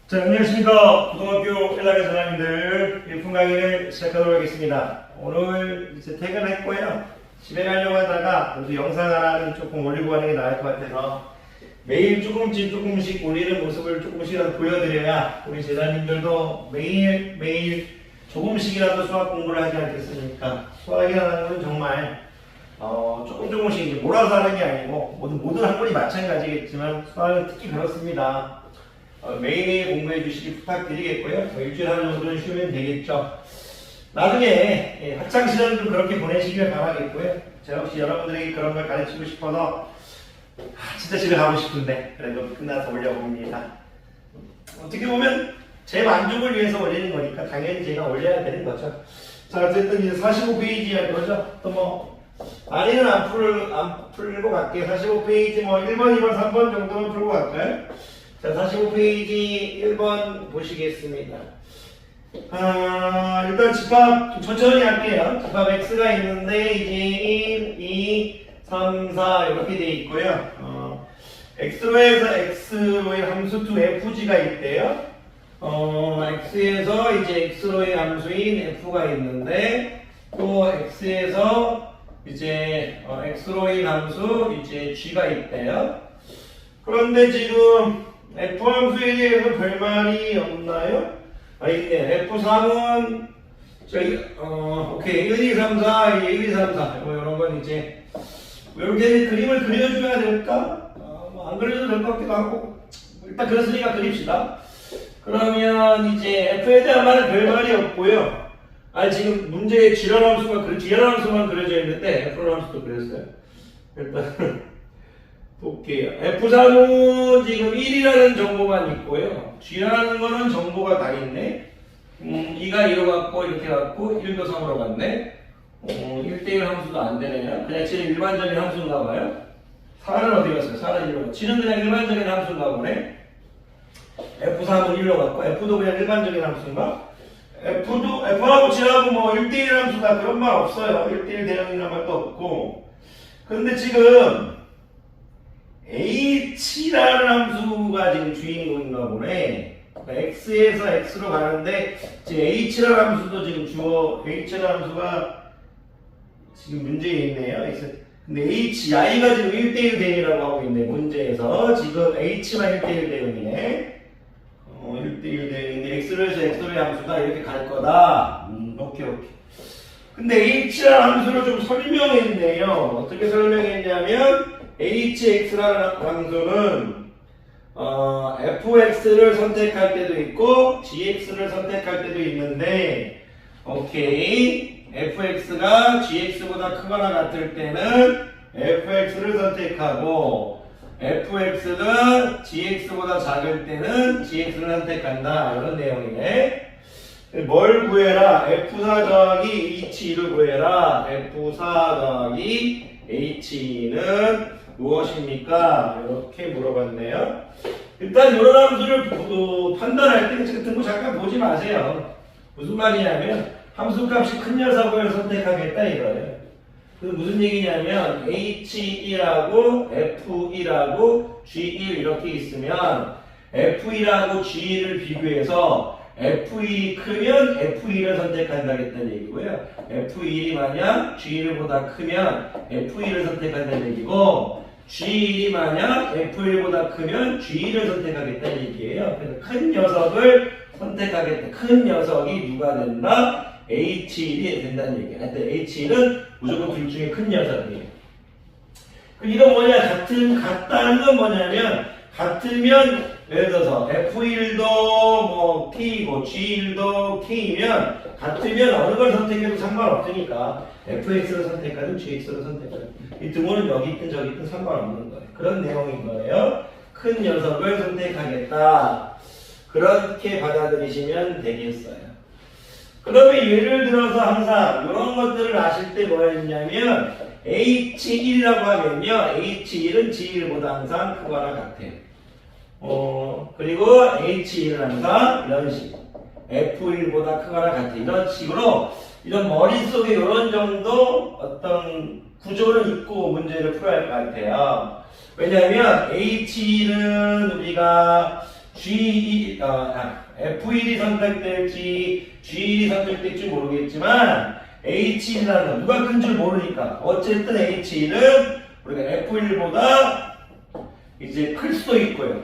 자, 안녕하십니까. 고등학교 1학년 사람님들 1분 강의를 시작하도록 하겠습니다. 오늘 이제 퇴근했고요. 집에 가려고 하다가 모두 영상 하나는 조금 올리고 가는 게 나을 것 같아서 매일 조금씩 올리는 모습을 조금씩이라도 보여드려야 우리 제자님들도 매일 조금씩이라도 수학 공부를 하지 않겠습니까? 수학이라는 건 정말 조금씩 이제 몰아서 하는 게 아니고 모든 학문이 마찬가지겠지만 수학은 특히 그렇습니다. 매일매일 공부해 주시기 부탁드리겠고요. 일주일에 한 정도는 쉬면 되겠죠. 나중에 학창시절은 좀 그렇게 보내시길 바라겠고요. 제가 혹시 여러분들에게 그런 걸 가르치고 싶어서 진짜 집에 가고 싶은데 그래도 끝나서 올려봅니다. 어떻게 보면 제 만족을 위해서 올리는 거니까 당연히 제가 올려야 되는 거죠. 자, 어쨌든 이제 45페이지 할 거죠. 또 뭐 많이는 안 풀고 갈게요. 45페이지 뭐 1번, 2번, 3번 정도는 풀고 갈까요? 자, 45페이지 1번 보시겠습니다. 일단 집합 좀 천천히 할게요. 집합 x가 있는데 이제 1, 2, 3, 4 이렇게 돼 있고요. x로에서 x로의 함수 2fg가 있대요. x에서 이제 x로의 함수인 f가 있는데 또 x에서 이제 x로의 함수 이제 g가 있대요. 그런데 지금 f 함수에 대해서 별말이 없나요? 있네. f3은 저기 오케이 1, 2, 3, 4, 1, 2, 3, 4 뭐 이런 건 이제 이렇게 그림을 그려줘야 될까? 안 그려도 될 것 같기도 하고 일단 그랬으니까 그립시다. 그러면 이제 f에 대한 말은 별말이 없고요. 지금 문제에 지랄함수만 그려져 있는데 f함수도 그렸어요. 일단 볼게요. F3은 지금 1이라는 정보만 있고요. G라는 거는 정보가 다 있네. 2가 2로 갔고 이렇게 갔고 1도 3으로 갔네. 1대1 함수도 안 되네요. 그냥 지금 일반적인 함수인가 봐요. 4는 어디 갔어요? 4는 1로 갔고 G는 그냥 일반적인 함수인가 보네. F3은 1로 갔고 F도 그냥 일반적인 함수인가? F하고 G하고 뭐 1대1 함수다 그런 말 없어요. 1대1 대응이라는 말도 없고. 근데 지금 h라는 함수가 지금 주인공인가 보네. x에서 x로 가는데 지금 h라는 함수도 지금 h라는 함수가 지금 문제에 있네요. 근데 i가 지금 1대1 대응이라고 하고 있네. 문제에서 지금 h만 1대1 대응이네. 1대1 대응인데 x로에서 x로의 함수가 이렇게 갈 거다. 오케이. 근데 h라는 함수를 좀 설명했네요. 어떻게 설명했냐면 hx라는 함수는 fx를 선택할 때도 있고 gx를 선택할 때도 있는데 오케이 fx가 gx보다 크거나 같을 때는 fx를 선택하고 fx가 gx보다 작을 때는 gx를 선택한다 이런 내용이네. 뭘 구해라? f4 더하기 h2를 구해라. f4 더하기 h2는 무엇입니까? 이렇게 물어봤네요. 일단 이런 함수를 판단할 때 같은 거 잠깐 보지 마세요. 무슨 말이냐면 함수값이 큰 녀석을 선택하겠다 이거예요. 그래서 무슨 얘기냐면 H1하고 F1하고 G1 이렇게 있으면 F1하고 G1을 비교해서 F1이 크면 F1을 선택한다겠다는 얘기고요. F1이 만약 G1보다 크면 F1을 선택한다는 얘기고 G1이 만약 F1보다 크면 G1을 선택하겠다는 얘기예요. 그래서 큰 녀석을 선택하겠다. 큰 녀석이 누가 된다? H1이 된다는 얘기예요. 하여튼 H1은 무조건 둘 중에 큰 녀석이에요. 이건 뭐냐? 같다는 건 뭐냐면 같으면 예를 들어서 F1도 뭐 K이고 G1도 K이면 같으면 어느 걸 선택해도 상관없으니까 FX를 선택하든 GX를 선택하든 이 등호는 여기 있든 저기 있든 상관없는 거예요. 그런 내용인 거예요. 큰 녀석을 선택하겠다. 그렇게 받아들이시면 되겠어요. 그러면 예를 들어서 항상 이런 것들을 아실 때 뭐였냐면 H1이라고 하면요. H1은 G1보다 항상 크거나 같아요. 그리고 H1은 항상 이런 식 F1보다 크거나 같아. 이런 식으로 이런 머릿속에 이런 정도 어떤 구조를 있고 문제를 풀어야 할 것 같아요. 왜냐하면 H1은 우리가 F1이 선택될지 G1이 선택될지 모르겠지만 H1이라는 건 누가 큰 줄 모르니까 어쨌든 H1은 우리가 F1보다 이제 클 수도 있고요.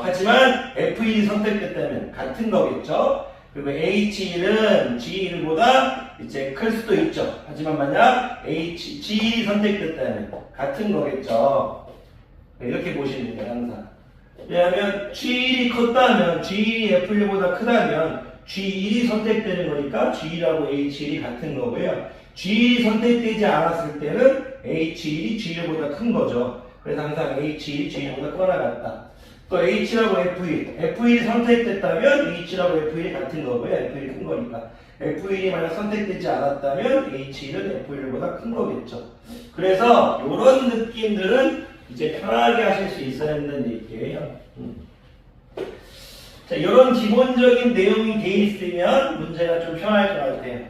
하지만 F1이 선택됐다면 같은 거겠죠. 그리고 H1은 G1보다 이제 클 수도 있죠. 하지만 만약 G1이 선택됐다면 같은 거겠죠. 이렇게 보시면 돼요, 항상. 왜냐하면 G1이 컸다면, G1이 F1보다 크다면 G1이 선택되는 거니까 G1하고 H1이 같은 거고요. G1이 선택되지 않았을 때는 H1이 G1보다 큰 거죠. 그래서 항상 H1이 G1보다 크거나 같다. 또 H하고 F1, F1이 선택됐다면 H하고 F1이 같은 거고요. F1이 큰 거니까. F1이 만약 선택되지 않았다면 H1은 F1보다 큰 거겠죠. 그래서 이런 느낌들은 이제 편하게 하실 수 있어야 한다는 얘기예요. 자, 이런 기본적인 내용이 돼 있으면 문제가 좀 편할 것 같아요.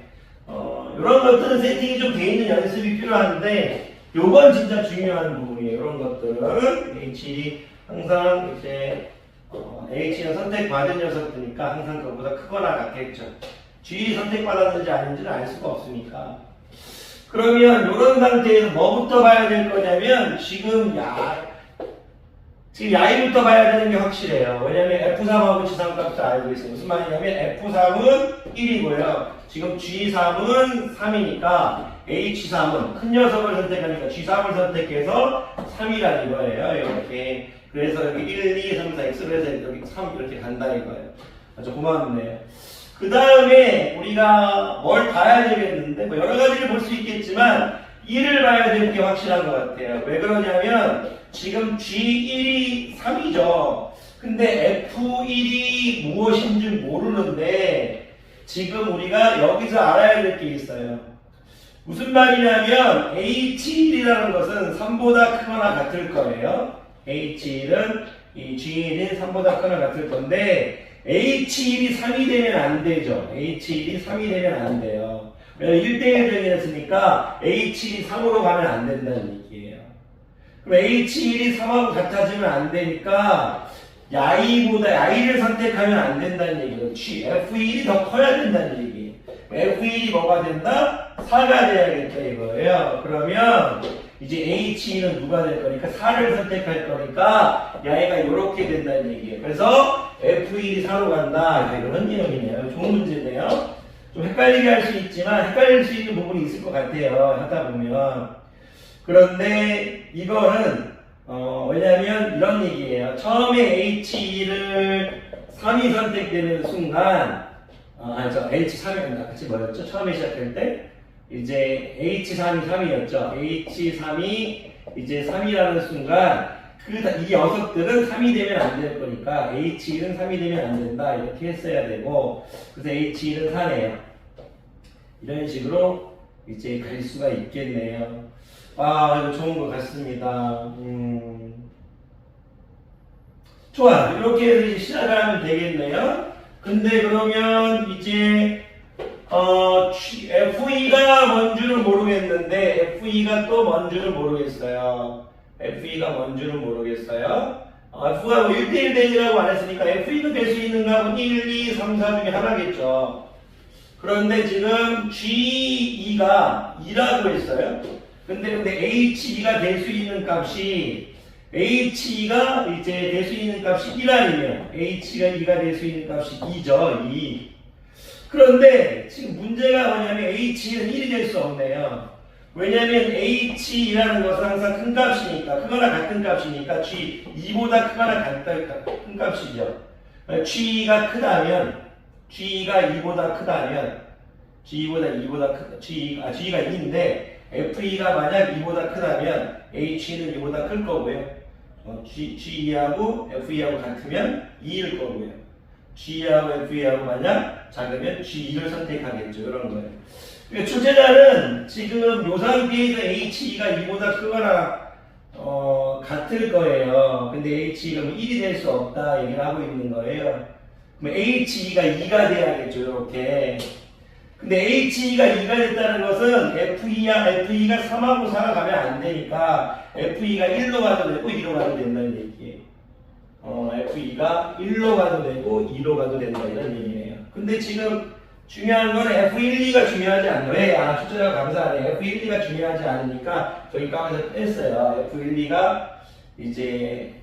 이런 것들은 세팅이 좀 돼 있는 연습이 필요한데, 요건 진짜 중요한 부분이에요. 이런 것들은 H 항상 이제 H는 선택받은 녀석들이니까 항상 그것보다 크거나 같겠죠. G 선택받았는지 아닌지는 알 수가 없으니까. 그러면 이런 상태에서 뭐부터 봐야 될 거냐면 지금 야이부터 봐야 되는 게 확실해요. 왜냐면 F3하고 G3 값을 알고 있어요. 무슨 말이냐면 F3은 1이고요. 지금 G3은 3이니까 H3은 큰 녀석을 선택하니까 G3을 선택해서 3이라는 거예요. 이렇게. 그래서 여기 1, 2, 3, 4, X에서 여기 3 이렇게 간다 이거예요. 아주 고맙네요. 그 다음에 우리가 뭘 봐야 되겠는데, 뭐 여러 가지를 볼 수 있겠지만 1을 봐야 되는 게 확실한 것 같아요. 왜 그러냐면 지금 G1이 3이죠. 근데 F1이 무엇인지 모르는데 지금 우리가 여기서 알아야 될 게 있어요. 무슨 말이냐면 H1이라는 것은 3보다 크거나 같을 거예요. H1은 이 G1이 3보다 크거나 같을 건데 H1이 3이 되면 안 되죠. H1이 3이 되면 안 돼요. 왜냐면 1대1 정의였으니까 H1이 3으로 가면 안 된다는 얘기예요. 그럼 H1이 3하고 같아지면 안 되니까 Y를 선택하면 안 된다는 얘기예요. F1이 더 커야 된다는 얘기예요. F1이 뭐가 된다? 4가 돼야겠다 이거예요. 그러면 이제 H1은 누가 될 거니까 4를 선택할 거니까 야이가 이렇게 된다는 얘기예요. 그래서 F1이 4로 간다. 이런 내용이네요. 좋은 문제네요. 좀 헷갈리게 할 수 있지만 헷갈릴 수 있는 부분이 있을 것 같아요. 하다 보면. 그런데 이거는 왜냐면 이런 얘기예요. 처음에 H1을 3이 선택되는 순간 H3이 그치 뭐였죠? 처음에 시작할 때 이제 H3이 3이었죠. H3이 이제 3이라는 순간 이 녀석들은 3이 되면 안 될 거니까 H1은 3이 되면 안 된다 이렇게 했어야 되고, 그래서 H1은 4네요. 이런 식으로 이제 갈 수가 있겠네요. 이거 좋은 것 같습니다. 좋아, 이렇게 해서 이제 시작을 하면 되겠네요. 근데 그러면 이제 F2가 뭔지는 모르겠는데 F2가 또 뭔지는 모르겠어요. F2가 뭔지는 모르겠어요. F가 1대1 대지라고 안 했으니까 F2가 될 수 있는 값은 1, 2, 3, 4 중에 하나겠죠. 그런데 지금 G2가 2라고 했어요. 근데 H2가 될 수 있는 값이 H2가 이제 될 수 있는 값이 1아니면 H가 2가 될 수 있는 값이 2죠. 2. 그런데 지금 문제가 뭐냐면 H2는 1이 될 수 없네요. 왜냐면 H2라는 것은 항상 큰 값이니까, 크거나 같은 값이니까 G2보다 크거나 같은 큰 값이죠. G가 크다면, G가 2보다 크다면, G가 2인데 F2가 만약 2보다 크다면 H2는 2보다 클 거고요. G2하고 F2하고 같으면 2일 거고요. G하고 F2하고 만약 작으면 G2를 선택하겠죠. 이런 거예요. 그러니까 출제자는 지금 요 상태에서 H2가 2보다 크거나 같을 거예요. 근데 H2가 1이 될 수 없다 얘기를 하고 있는 거예요. 그럼 H2가 2가 돼야겠죠. 이렇게. 근데 H2가 2가 됐다는 것은 F2가 3하고 4가 가면 안 되니까 F2가 1로 가도 되고 2로 가도 된다는 얘기예요. F2가 1로 가도 되고 2로 가도 된다 이런 얘기예요. 근데 지금 중요한 건 F1, 2가 중요하지 않아요. 왜? 출제자가 감사하네. F1, 2가 중요하지 않으니까 저기 가운데 뺐어요. F1, 2가 이제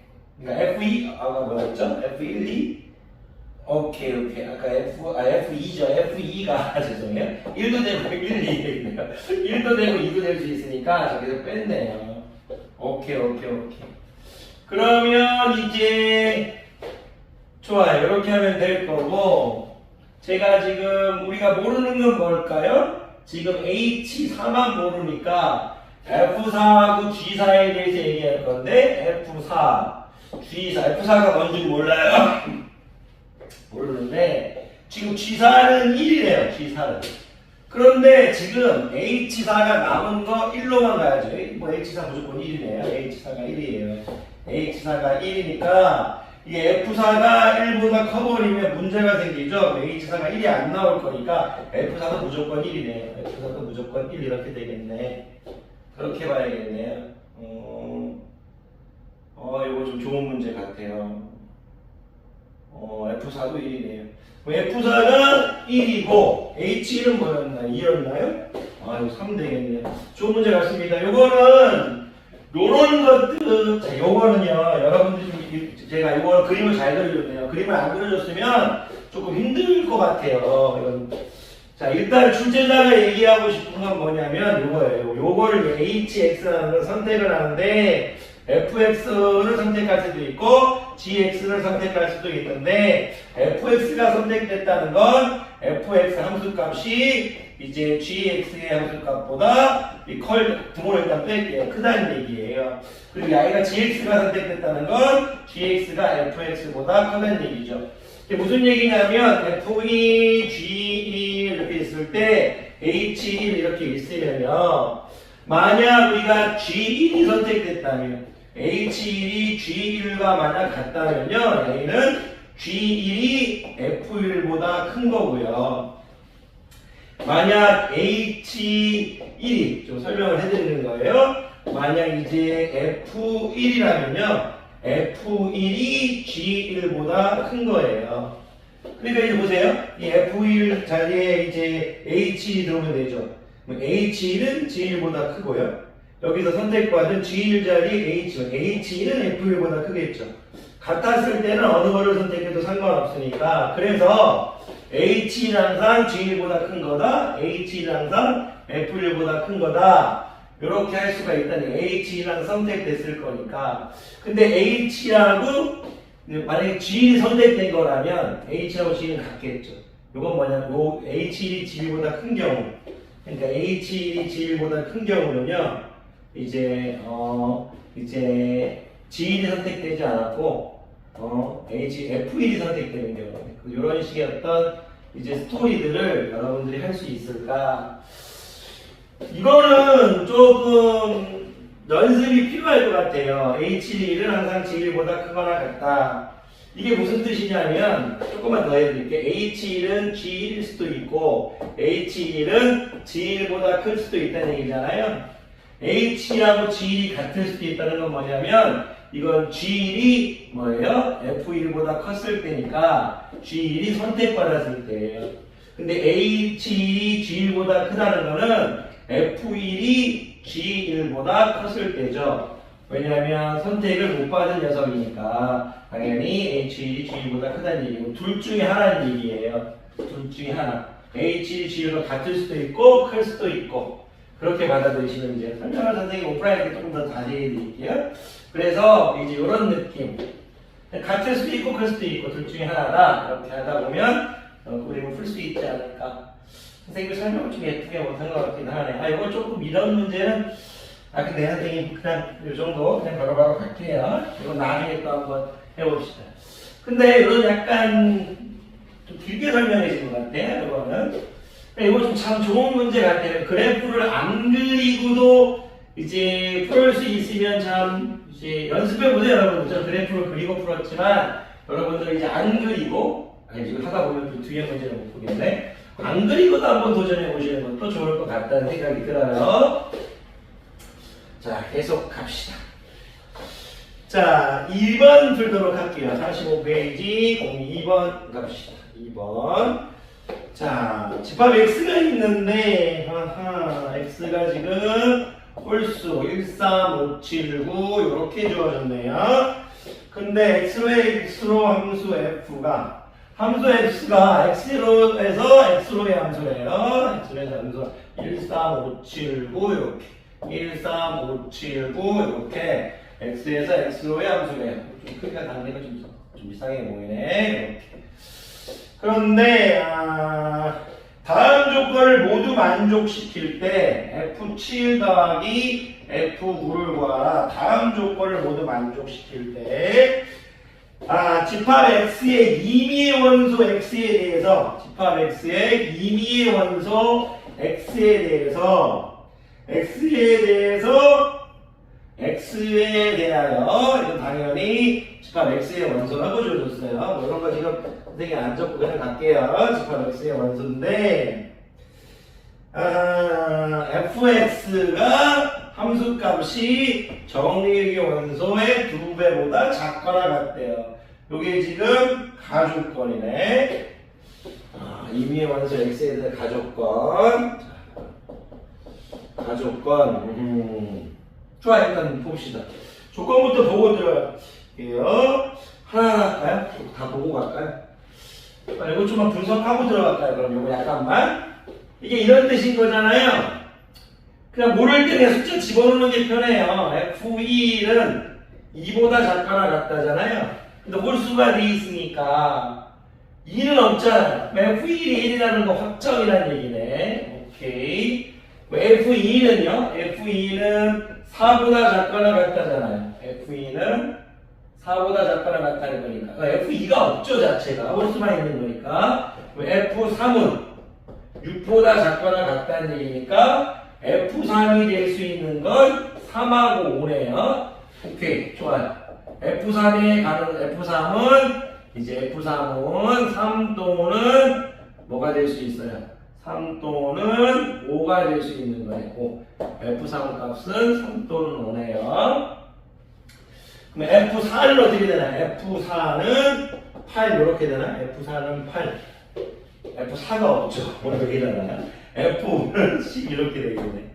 그러니까 F2 뭐였죠? F1, 2 오케이. 아까 F2죠. F2가 죄송해요. 1도 되고 1, 2 있네요. 1도 되고 2도 될 수 있으니까 저기서 뺐네요. 오케이. 그러면 이제 좋아요. 이렇게 하면 될 거고 제가 지금 우리가 모르는 건 뭘까요? 지금 H4만 모르니까 F4하고 G4에 대해서 얘기할 건데 F4, G4, F4가 뭔지 몰라요? 모르는데 지금 G4는 1이래요. G4는. 그런데 지금 H4가 남은 거 1로만 가야죠. 뭐 H4 무조건 1이네요. H4가 1이에요. H4가 1이니까 이게 F4가 1보다 커버리면 문제가 생기죠. H4가 1이 안 나올 거니까 F4도 무조건 1이네요. F4도 무조건 1 이렇게 되겠네. 그렇게 봐야겠네요. 이거 좀 좋은 문제 같아요. F4도 1이네요. F4가 1이고 H1은 뭐였나요? 2였나요? 이거 3 되겠네요. 좋은 문제 같습니다. 요거는 요런 것들, 자, 요거는요, 여러분들이 좀, 제가 요거 그림을 잘 그려줬네요. 그림을 안 그려줬으면 조금 힘들 것 같아요. 이건. 자, 일단 출제자가 얘기하고 싶은 건 뭐냐면 요거예요. 요거를 HX라는 걸 선택을 하는데, FX를 선택할 수도 있고, GX를 선택할 수도 있는데, FX가 선택됐다는 건, FX 함수값이 이제 GX의 함수값보다 부모를 일단 뺄게요. 크다는 얘기예요. 그리고 이 아이가 GX가 선택됐다는 건 GX가 FX보다 크다는 얘기죠. 이게 무슨 얘기냐면 F2, G1 이렇게 있을 때 H1 이렇게 있으면요. 만약 우리가 G1이 선택됐다면 H1이 G1과 만약 같다면요. A는 G1이 F1보다 큰 거고요. 만약 H1이 좀 설명을 해드리는 거예요. 만약 이제 F1이라면요. F1이 G1보다 큰 거예요. 그러니까 이제 보세요. 이 F1 자리에 이제 H1이 들어오면 되죠. H1은 G1보다 크고요. 여기서 선택받은 G1 자리 H1. H1은 F1보다 크겠죠. 같았을 때는 어느 거를 선택해도 상관없으니까. 그래서 H1 항상 G1보다 큰 거다. H1 항상 F1보다 큰 거다. 이렇게 할 수가 있다니. H1랑 선택됐을 거니까. 근데 H하고 만약에 G1이 선택된 거라면 H하고 G1은 같겠죠. 이건 뭐냐면 요 H1이 G1보다 큰 경우. 그러니까 H1이 G1보다 큰 경우는요. 이제 G1이 선택되지 않았고 F1이 선택되는 경우. 이런 식의 어떤 이제 스토리들을 여러분들이 할 수 있을까? 이거는 조금 연습이 필요할 것 같아요. H1은 항상 G1보다 크거나 같다. 이게 무슨 뜻이냐면 조금만 더 해드릴게요. H1은 G1일 수도 있고 H1은 G1보다 클 수도 있다는 얘기잖아요. H1하고 G1이 같을 수도 있다는 건 뭐냐면 이건 G1이 뭐예요? F1보다 컸을 때니까 G1이 선택받았을 때예요. 근데 H1이 G1보다 크다는 거는 F1이 G1보다 컸을 때죠. 왜냐하면 선택을 못 받은 녀석이니까 당연히 H1이 G1보다 크다는 얘기고 둘 중에 하나는 얘기예요. 둘 중에 하나. H1이 G1과 같을 수도 있고 클 수도 있고 그렇게 받아들이시면 이제 설명을 선생님 오프라인에 조금 더 자세히 드릴게요. 그래서 이제 이런 느낌. 같을 수도 있고 클 수도 있고 둘 중에 하나다. 이렇게 하다 보면 그림을 풀 수 있지 않을까. 선생님이 설명을 좀 예쁘게 못한 것 같긴 하네. 이거 조금 이런 문제는 근데 선생님 그냥 이 정도 그냥 바로바로 갈게요. 이거 나중에 또 한번 해봅시다. 근데 이건 약간 좀 길게 설명해 주신 것 같아요. 이거는. 이거 좀 참 좋은 문제 같아요. 그래프를 안 그리고도 이제 풀 수 있으면 참 이제 연습해 보세요, 여러분들. 저 그래프를 그리고 풀었지만 여러분들 이제 안 그리고 지금 하다 보면 또 뒤에 문제를 못 보겠네. 안 그리고도 한번 도전해 보시는 것도 좋을 것 같다는 생각이 들어요. 자, 계속 갑시다. 자, 2번 풀도록 할게요. 45페이지 02번 갑시다. 2번. 자, 집합 x가 있는데, x가 지금 홀수 1, 3, 5, 7, 9 이렇게 주어졌네요. 근데 x로 함수 f가 x로에서 x로의 함수래요. x로의 함수 1, 3, 5, 7, 9 이렇게 1, 3, 5, 7, 9 이렇게 x에서 x로의 함수래요. 좀 크기가 다른 게 좀 이상해 보이네. 이렇게. 그런데 다음 조건을 모두 만족시킬 때 F7 더하기 F9를 구하라. 다음 조건을 모두 만족시킬 때 집합 X의 임의의 원소 X에 대해서 집합 X의 임의의 원소 X에 대하여 이건 당연히 집합 X의 원소라고 줘줬어요. 뭐 이런 거 지금 선생님이 안 적고 그냥 갈게요. 집합 X의 원소인데 fx가 함수값이 정리의 원소의 2배보다 작거나 같대요. 요게 지금 가족권이네. 임의의 원소 x에 대한 가족권. 좋아, 일단 봅시다. 조건부터 보고 들어갈게요. 하나 할까요? 다 보고 갈까요? 이거 좀만 분석하고 들어갈까요? 그럼 이거 약간만. 이게 이런 뜻인 거잖아요. 그냥 모를 때 그냥 숫자 집어넣는 게 편해요. F1은 2보다 작거나 같다잖아요. 근데 홀수가 돼 있으니까 2는 없잖아요. F1이 1이라는 거 확정이라는 얘기네. 오케이. F2는요? F2는 4보다 작거나 같다잖아요. F2는 4보다 작거나 같다는 거니까. F2가 없죠, 자체가. 홀수만 있는 거니까. F3은 6보다 작거나 같다는 얘기니까 F3이 될 수 있는 건 3하고 5네요. 오케이, 좋아요. F3은 이제 F3은 3 또는 뭐가 될 수 있어요? 3 또는 5가 될 수 있는 거예요. F3 값은 3 또는 5네요. 그럼 F4는 어떻게 되나요? F4는 8 이렇게 되나요? F4는 8. F4가 없죠. 이렇게 되나요? F5는 10 이렇게 되겠네.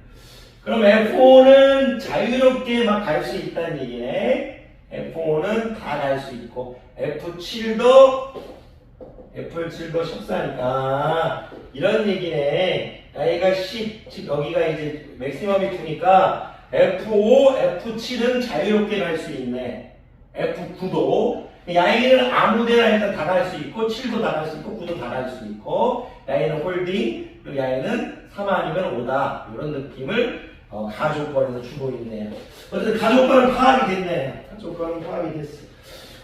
그럼 F5는 자유롭게 막 갈 수 있다는 얘기네. F5는 다 갈 수 있고 F7도 14니까 이런 얘기네. 나이가 10, 즉 여기가 이제 맥시멈이 2니까 F5, F7은 자유롭게 갈 수 있네. F9도 야이는 아무데나 일단 다 갈 수 있고 7도 다 갈 수 있고 9도 다 갈 수 있고 야이는 홀딩, 그리고 야이는 3 아니면 5다 이런 느낌을 가족권에서 주고 있네요. 어쨌든 가족권은 파악이 됐네. 가족권은 파악이 됐어.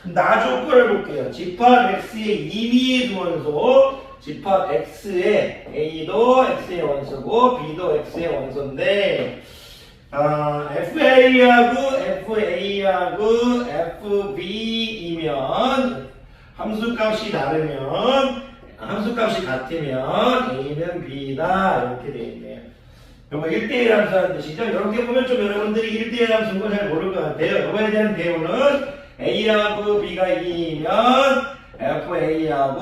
나조건을 볼게요. 집합 X의 임의의 두 원소, 집합 X의 A도 X의 원소고 B도 X의 원소인데 FA하고 FB이면 함수값이 다르면 함수값이 같으면 A는 B다 이렇게 되어 있네요. 이거 1대1 함수라는 뜻이죠. 이렇게 보면 좀 여러분들이 1대1 함수인 걸 잘 모를 것 같아요. 이거에 대한 배우는 A하고 B가 2이면 FA하고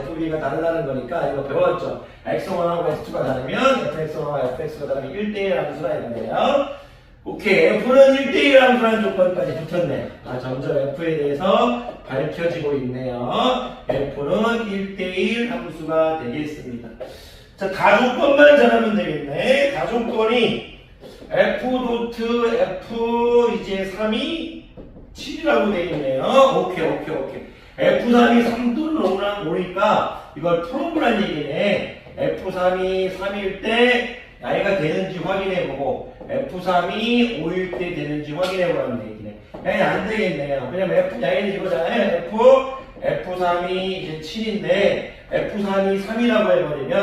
FB가 다르다는 거니까 이거 배웠죠. X1하고 X2가 다르면 FX1하고 FX가 다르면 1대1 함수라 이거네요. 오케이. F는 1대1 함수라는 조건까지 붙었네. 점점 F에 대해서 밝혀지고 있네요. F는 1대1 함수가 되겠습니다. 자, 가족권만 잘하면 되겠네. 가족권이 F 이제 3이 7이라고 되어 있네요. 오케이. F3이 3 또는 5니까 이걸 풀어보란 얘기네. F3이 3일 때 나이가 되는지 확인해보고 F3이 5일 때 되는지 확인해보라는 얘기네. 야이 안 되겠네요. 왜냐면 야이는 이거잖아요. F3이 이제 7인데 F3이 3이라고 해버리면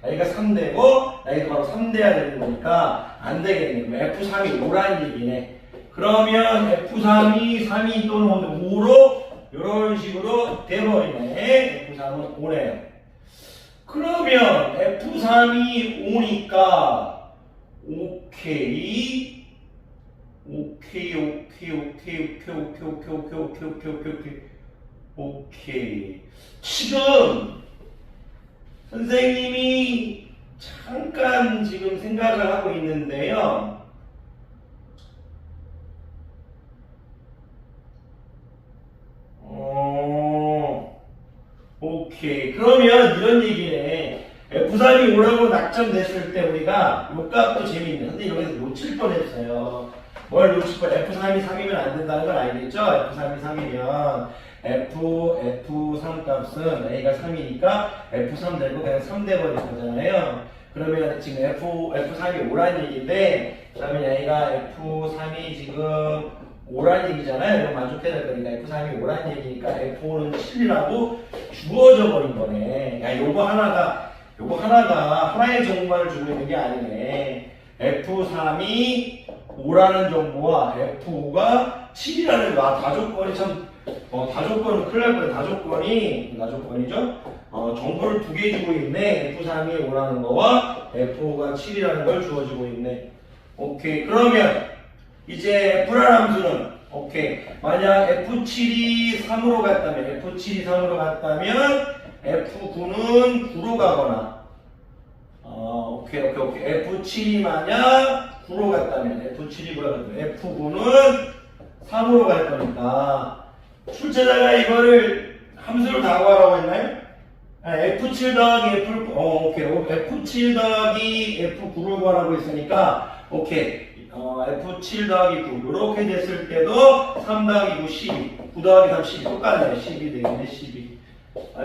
나이가 3되고 나이가 바로 3돼야 되는 거니까 안 되겠네요. F3이 5라는 얘기네. 그러면 F3이 3이 또는 5로 이런 식으로 돼버리네. F3은 5네요. 그러면 F3이 5니까 오케이 오케이, 오케이, 오케이, 오케이, 오케이, 오케이, 오케이, 오케이, 오케이, 오케이, 오케이. 오케이. 지금 선생님이 잠깐 지금 생각을 하고 있는데요. 오케이. 그러면 이런 얘기네. F3이 오라고 낙점됐을 때 우리가 요 값도 재밌네. 근데 여기서 놓칠 뻔했어요. 뭘 놓칠 뻔? F3이 3이면 안 된다는 걸 알겠죠? F3이 3이면 F3 값은 A가 3이니까 F3 되고 그냥 3 돼버릴 거잖아요. 그러면 지금 F3이 5란 얘기인데, 그러면 A가 F3이 지금 5란 얘기잖아요. 이거 만족해야 될 거니까 F3이 5란 얘기니까 F5는 7이라고 주어져 버린 거네. 야, 요거 하나가 하나의 정보만을 주고 있는 게 아니네. F3이 5라는 정보와 F5가 7이라는 거. 다조건이 참, 다조건은 큰일 날 거예요. 다조건이죠? 정보를 두 개 주고 있네. F3이 5라는 거와 F5가 7이라는 걸 주어지고 있네. 오케이. 그러면 이제 F라는 함수는, 오케이. 만약 F7이 3으로 갔다면, F9는 9로 가거나, 오케이. F7이 만약 9로 갔다면, F9는 3으로 갈 거니까, 출제자가 이거를 함수를 다 구하라고 했나요? F7 더하기 F7 더하기 F9를 구하라고 했으니까, 오케이. F7 더하기 9 이렇게 됐을 때도 3 더하기 9 12 9 더하기 3 12 똑같네요. 12 되겠네. 12.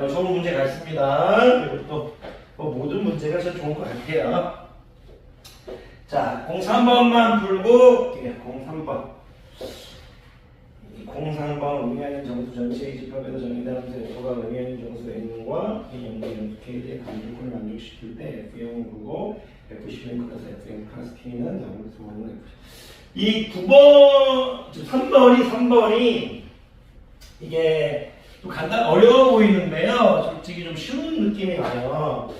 좋은 문제 같습니다. 이것도 모든 문제가 참 좋은 것 같아요. 자, 03번만 풀고 03번 의미하는 정수 전체의 집합에서 정의된 함수 F가 의미하는 정수 N과 N의 정수 K에 대해 간주권을 만족시킬 때 F0을 부르고 F10은 클러스 Fn 클러스 K는 아무것도 모르는 F10. 이 9번, 3번이 이게 좀 어려워 보이는데요. 솔직히 좀 쉬운 느낌이 나요.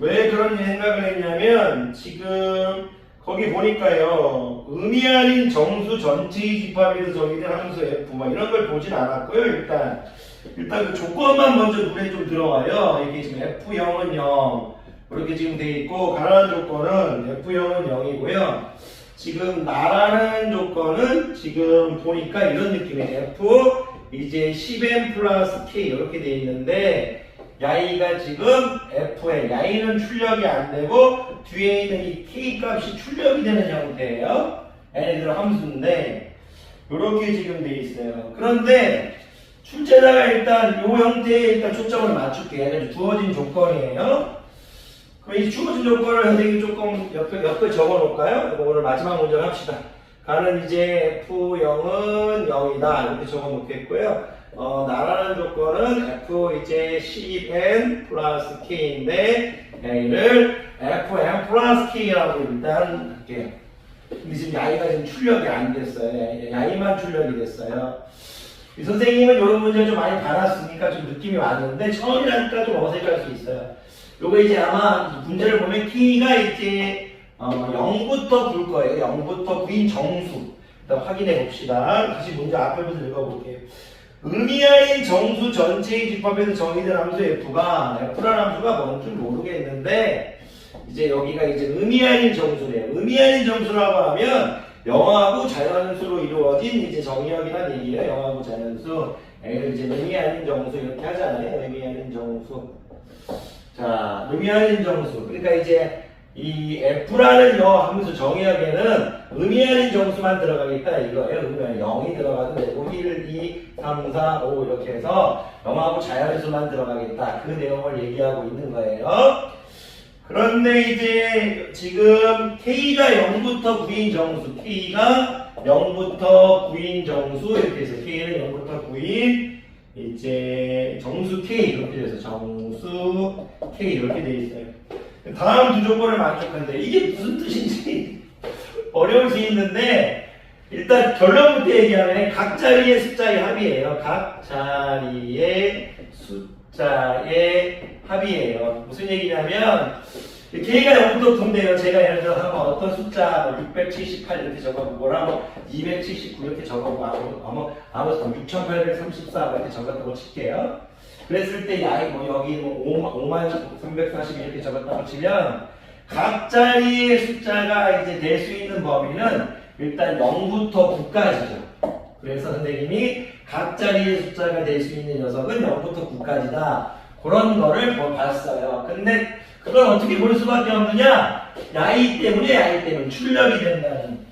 왜 그런 생각을 했냐면 지금 거기 보니까요, 의미 아닌 정수 전체의 집합에서 정의된 함수 F 이런 걸 보진 않았고요. 일단 그 조건만 먼저 눈에 좀 들어와요. 이게 지금 F0은 0 이렇게 지금 돼 있고, 가라는 조건은 F0은 0이고요. 지금 나라는 조건은 지금 보니까 이런 느낌이에요. F 이제 10n 플러스 K 이렇게 돼 있는데, 야이가 지금 F에 야이는 출력이 안 되고 뒤에 있는 이 K 값이 출력이 되는 형태예요. 얘네들은 함수인데 이렇게 지금 돼 있어요. 그런데 출제자가 일단 이 형태에 일단 초점을 맞출게요. 주어진 조건이에요. 그럼 이 주어진 조건을 선생님이 조금 옆에 적어 놓을까요? 오늘 마지막 문제 합시다. 가는 이제 F0은 0이다 이렇게 적어 놓겠고요. 나라는 조건은 F 이제 10n 플러스 K인데 A를 Fn 플러스 K라고 일단 할게요. 근데 지금 야이가 지금 출력이 안 됐어요. 야이만 출력이 됐어요. 이 선생님은 이런 문제를 좀 많이 받았으니까 좀 느낌이 왔는데 처음이라니까 좀 어색할 수 있어요. 요거 이제 아마 문제를 보면 K가 이제 0부터 9일 거예요. 0부터 9인 정수. 일단 확인해 봅시다. 다시 문제 앞에부터 읽어볼게요. 의미하인 정수 전체의 집합에서 정의된 함수 F가 F라는 함수가 뭔지 모르겠는데 이제 여기가 이제 의미하인 정수래요. 의미하인 정수라고 하면 영하고 자연수로 이루어진 이제 정의역이라는 얘기예요. 영하고 자연수. A를 이제 의미하인 정수 이렇게 하잖아요. 의미하인 정수. 자, 의미하인 정수. 그러니까 이제 이 F라는 함수 정의역에는 의미하는 정수만 들어가겠다 이거예요. 의미하는 0이 들어가도 되고 1, 2, 3, 4, 5 이렇게 해서 0하고 자연수만 들어가겠다. 그 내용을 얘기하고 있는 거예요. 그런데 이제 지금 K가 0부터 9인 정수, K가 0부터 9인 정수 이렇게 해서 K는 0부터 9인 이제 정수 K 이렇게 돼서 정수 K 이렇게 돼 있어요. 다음 두 조건을 만족한대. 이게 무슨 뜻인지 어려울 수 있는데 일단 결론부터 얘기하면 각 자리의 숫자의 합이에요. 각 자리의 숫자의 합이에요. 무슨 얘기냐면 K가 0부터 9인데요. 제가 예를 들어 한번 어떤 숫자 678 이렇게 적어보거나 뭐 279 이렇게 적어보고 아무튼 6834 이렇게 적었다고 칠게요. 그랬을 때 야이 뭐 여기 뭐 5340 이렇게 적었다고 치면 각자리의 숫자가 이제 될 수 있는 범위는 일단 0부터 9까지죠. 그래서 선생님이 각자리의 숫자가 될 수 있는 녀석은 0부터 9까지다. 그런 거를 봤어요. 근데 그걸 어떻게 볼 수밖에 없느냐? 야이 때문에 출력이 된다는.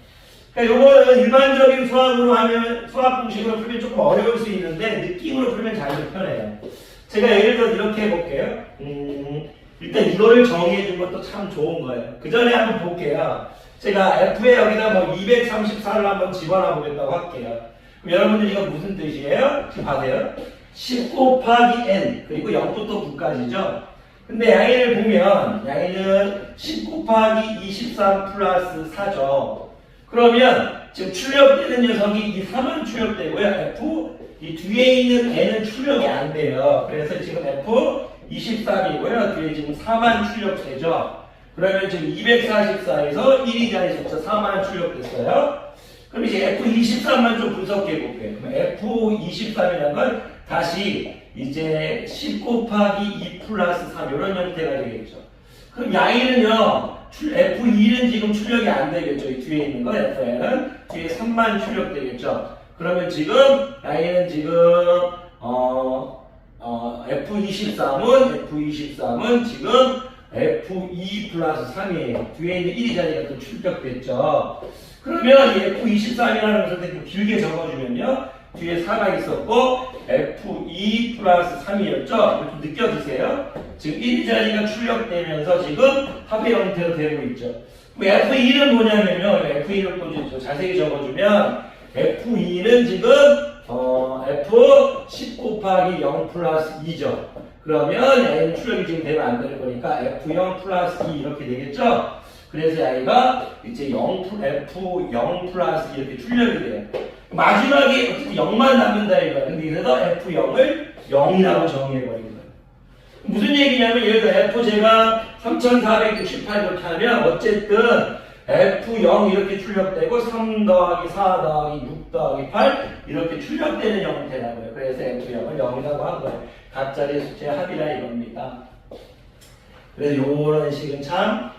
그러니까 요거는 일반적인 수학으로 하면, 수학 공식으로 풀면 조금 어려울 수 있는데, 느낌으로 풀면 잘 편해요. 제가 예를 들어 이렇게 해볼게요. 일단 이거를 정의해 준 것도 참 좋은 거예요. 그 전에 한번 볼게요. 제가 F에 여기다 뭐 234를 한번 집어넣어 보겠다고 할게요. 그럼 여러분들 이거 무슨 뜻이에요? 지금 봐세요. 10 곱하기 n, 그리고 0부터 9까지죠. 근데 야이를 보면, 야이는 10 곱하기 23 플러스 4죠. 그러면, 지금 출력되는 녀석이 이 3은 출력되고요. F, 이 뒤에 있는 n은 출력이 안 돼요. 그래서 지금 F 23이고요. 뒤에 지금 4만 출력되죠. 그러면 지금 244에서 1이 자리 숫자 4만 출력됐어요. 그럼 이제 F23만 좀 분석해 볼게요. 그럼 F23이라는 건 다시 이제 10 곱하기 2 플러스 3 이런 형태가 되겠죠. 그럼 야이는요, F2는 지금 출력이 안 되겠죠. 이 뒤에 있는 건 F는 뒤에 3만 출력되겠죠. 그러면 지금 야이는 지금 F23은 지금 F2 플러스 3이에요. 뒤에 있는 1이 자리가 또 출력됐죠. 그러면 이 F23이라는 것을 좀 길게 적어주면요. 뒤에 4가 있었고 F2 플러스 3이었죠. 좀 느껴지세요? 지금 1이 자리가 출력되면서 지금 합의 형태로 되고 있죠. F2는 뭐냐면요. F2를 또 자세히 적어주면 F2는 지금 F 10 곱하기 0 플러스 2죠. 그러면 A는 출력이 지금 되면 안 되는 거니까 F0 플러스 2 이렇게 되겠죠? 그래서 A가 이제 F0 플러스 2 이렇게 출력이 돼요. 마지막에 어쨌든 0만 남는다 이거예요. 근데 그래서 F0을 0이라고 정의해버린 거예요. 무슨 얘기냐면 예를 들어 F 제가 3468 이렇게 하면 어쨌든 F0 이렇게 출력되고 3 더하기 4 더하기 6 더하기 8 이렇게 출력되는 형태라고요. 그래서 F0을 0이라고 한 거예요. 각자리의 숫자의 합이라 이겁니다. 그래서 요런 식은 참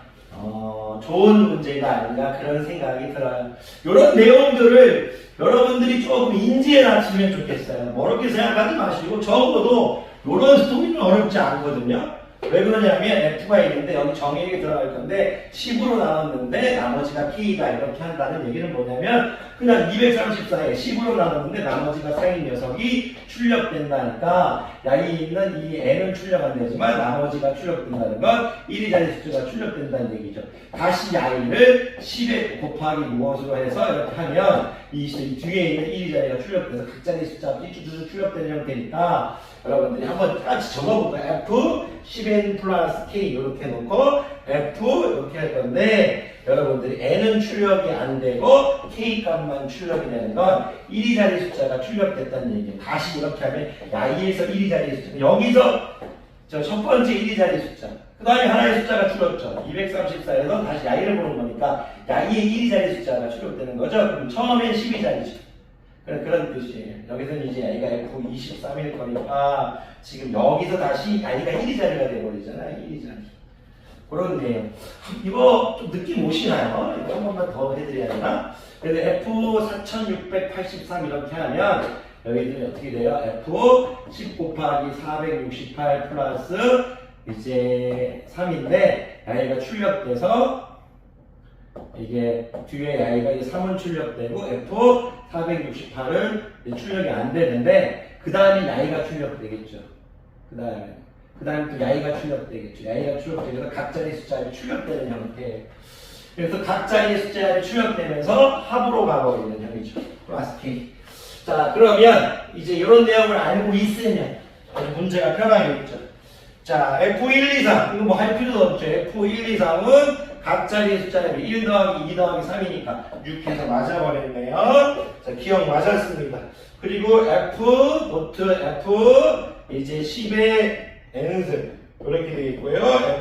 좋은 문제가 아닌가 그런 생각이 들어요. 이런 내용들을 여러분들이 조금 인지해 놨으면 좋겠어요. 어렵게 생각하지 마시고 적어도 이런 스토리는 어렵지 않거든요. 왜 그러냐면 F가 있는데 여기 정의에 들어갈 건데 10으로 나눴는데 나머지가 K가 이렇게 한다는 얘기는 뭐냐면 그냥 234에 10으로 나눴는데 나머지가 4인 녀석이 출력된다니까 야이 있는 이 N은 출력 안 되지만 나머지가 출력된다는 건 1이 자리 숫자가 출력된다는 얘기죠. 다시 야이를 10에 곱하기 무엇으로 해서 이렇게 하면 이 뒤에 있는 1이 자리가 출력돼서 각자리 숫자가 삐쭈쭈 출력되는 형태니까 여러분들이 한번 같이 적어볼까요? F 10n 플러스 K 이렇게 놓고 F 이렇게 할 건데 여러분들이 N은 출력이 안 되고 K 값만 출력이 되는 건 1이 자리 숫자가 출력됐다는 얘기예요. 다시 이렇게 하면 야이에서 1이 자리 숫자 여기서 첫 번째 1이 자리 숫자 그 다음에 하나의 숫자가 줄었죠. 234에서 다시 야이를 보는 거니까 야이의 1이 자리 숫자가 출력되는 거죠. 그럼 처음엔 12 자리죠. 그런 뜻이에요. 여기서는 이제 야이가 F23일 거니까 지금 여기서 다시 야이가 1이 자리가 되어버리잖아요. 1이 자리. 그런 내용. 이거 좀 느낌 오시나요? 이거 한 번만 더 해드려야 되나? 그래서 F4683 이렇게 하면 여기는 어떻게 돼요? F 10 곱하기 468 플러스 이제 3인데 야이가 출력돼서 이게 뒤에 야이가 이제 3은 출력되고 F468은 출력이 안 되는데 그 다음에 야이가 출력되겠죠. 그 다음에 또 야이가 출력되겠죠. 야이가 출력되면서 각자리 숫자에 출력되는 형태예요. 그래서 각자리 숫자에 출력되면서 합으로 가버리는 형이죠. 플러스 K. 자, 그러면 이제 이런 내용을 알고 있으면 문제가 편하겠죠. 자, F123 이거 뭐 할 필요도 없죠. F123은 각자리 숫자는 1 더하기 2 더하기 3이니까 6해서 맞아버렸네요. 자, 기억 맞았습니다. 그리고 F 노트 F 이제 10의 n승 이렇게 되어 있고요.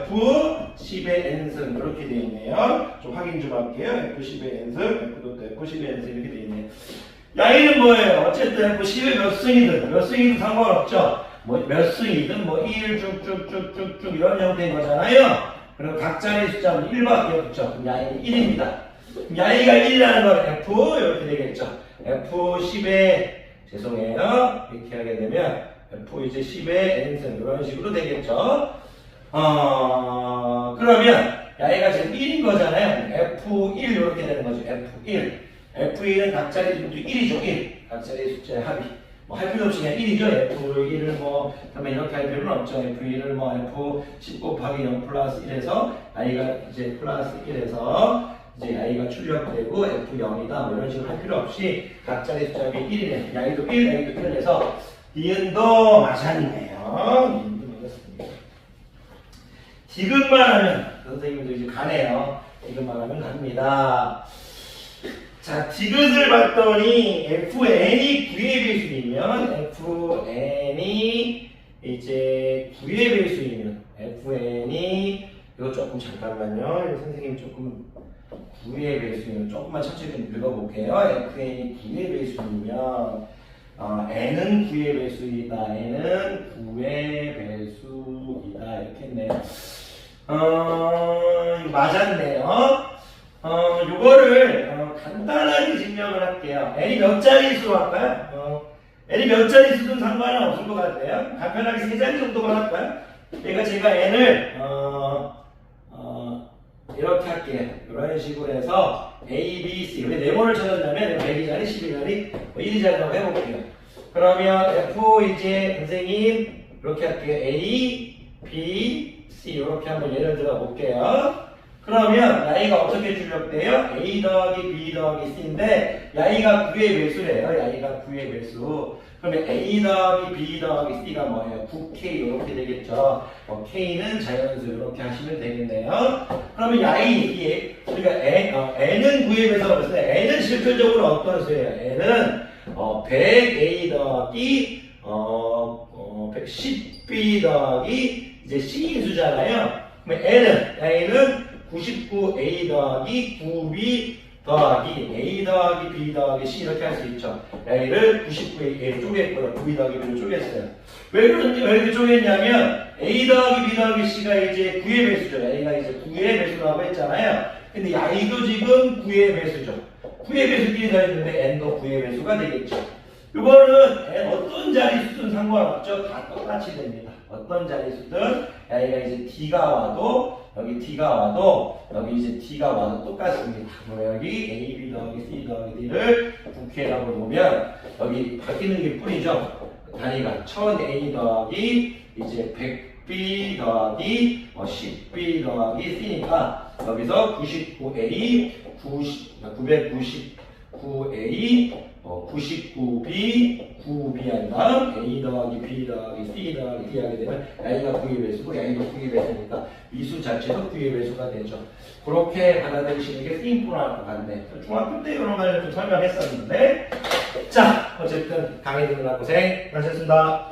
F10의 n승 이렇게 되어 있네요. 좀 확인 좀 할게요. F10의 n승, F도 F10의 n승 이렇게 되어 있네요. 야이는 뭐예요? 어쨌든 F10의 몇 승이든 상관없죠. 뭐 몇 승이든 뭐 1 쭉쭉쭉쭉쭉 이런 형태인 거잖아요. 그럼 각자의 숫자는 1밖에 없죠. 그럼 야이는 1입니다. 야이가 1이라는 건 F 이렇게 되겠죠. F10의 죄송해요. 이렇게 하게 되면 F 이제 10의 n승 이런 식으로 되겠죠. 그러면 야이가 지금 1인 거잖아요. F1 이렇게 되는 거죠. F1. F1은 각자의 숫자 1이죠. 1. 각자의 숫자의 합이. 뭐 할 필요 없이 그냥 1이죠. F1을 뭐 그러면 이렇게 할 필요는 없죠. F1을 뭐 F10 곱하기 0 플러스 1에서 i가 이제 플러스 1에서 이제 i가 출력되고 F0이다 뭐 이런 식으로 할 필요 없이 각자의 숫자가 1이네. 야이도 1, 야이도 1 해서 니은도 맞았네요. 니은도 맞았습니다. 디귿만 하면 선생님도 이제 가네요. 디귿만 하면 갑니다. 자, 디귿을 봤더니 FN이 9의 배수이면 FN이 이제 9의 배수이면 FN이 이거 조금 잠깐만요. 선생님 조금 9의 배수이면 조금만 천천히 좀 읽어볼게요. FN이 9의 배수이면 n은 9의 배수이다. n은 9의 배수이다. 이렇게 했네요. 맞았네요. 요거를 간단하게 증명을 할게요. n이 몇 자릿수로 할까요? n이 몇 자릿수든 상관은 없을 것 같아요. 간편하게 3자리 정도만 할까요? 그러니까 제가 n을 이렇게 할게요. 이런 식으로 해서 A, B, C 왜 네모를 찾았냐면 102자리, 12자리, 1자리라고 해볼게요. 그러면 F 이제 선생님 이렇게 할게요. A, B, C 이렇게 한번 예를 들어 볼게요. 그러면 야이가 어떻게 출력돼요? A 더하기 B 더하기 C인데 야이가 9의 배수래요. 야이가 9의 배수. 그러면 A 더하기 B 더하기 C가 뭐예요? 9K 이렇게 되겠죠. K는 자연수 이렇게 하시면 되겠네요. 그러면 야이 우리가 N은 9의 배수가 그랬어요. N은 실질적으로 어떤 수예요? N은 100A 더하기 110B 더하기 이제 C인 수잖아요. 그러면 N은 99A 더하기 9B 더하기 A 더하기 B 더하기 C 이렇게 할 수 있죠. A를 99A로 쪼갰고요. 9B 더하기 B로 쪼갰어요. 왜 이렇게 쪼갰냐면 A 더하기 B 더하기 C가 이제 9의 배수죠. A가 이제 9의 배수라고 했잖아요. 근데 I도 지금 9의 배수죠. 9의 배수끼리 다니는데 N도 9의 배수가 되겠죠. 이거는 N 어떤 자릿수든 상관없죠. 다 똑같이 됩니다. 어떤 자릿수든 A가 이제 D가 와도 여기 D가 와도 여기 이제 D가 와도 똑같습니다. 그럼 여기 A, B 더하기 C 더하기 D를 9K라고 놓으면 여기 바뀌는 게 뿐이죠. 단위가 1000A 더하기 이제 100B 더하기 10B 더하기 C니까 여기서 99A 999A 99B 9B 한 다음 A 더하기 B 더하기 C 더하기 D 하게 되면 A가 9의 배수고 A도 9의 배수니까 이 수 자체도 9의 배수가 되죠. 그렇게 받아들이시는 게 심플할 것 같네. 중학교 때 이런 걸 좀 설명했었는데 자 어쨌든 강의 듣느라 고생 많으셨습니다.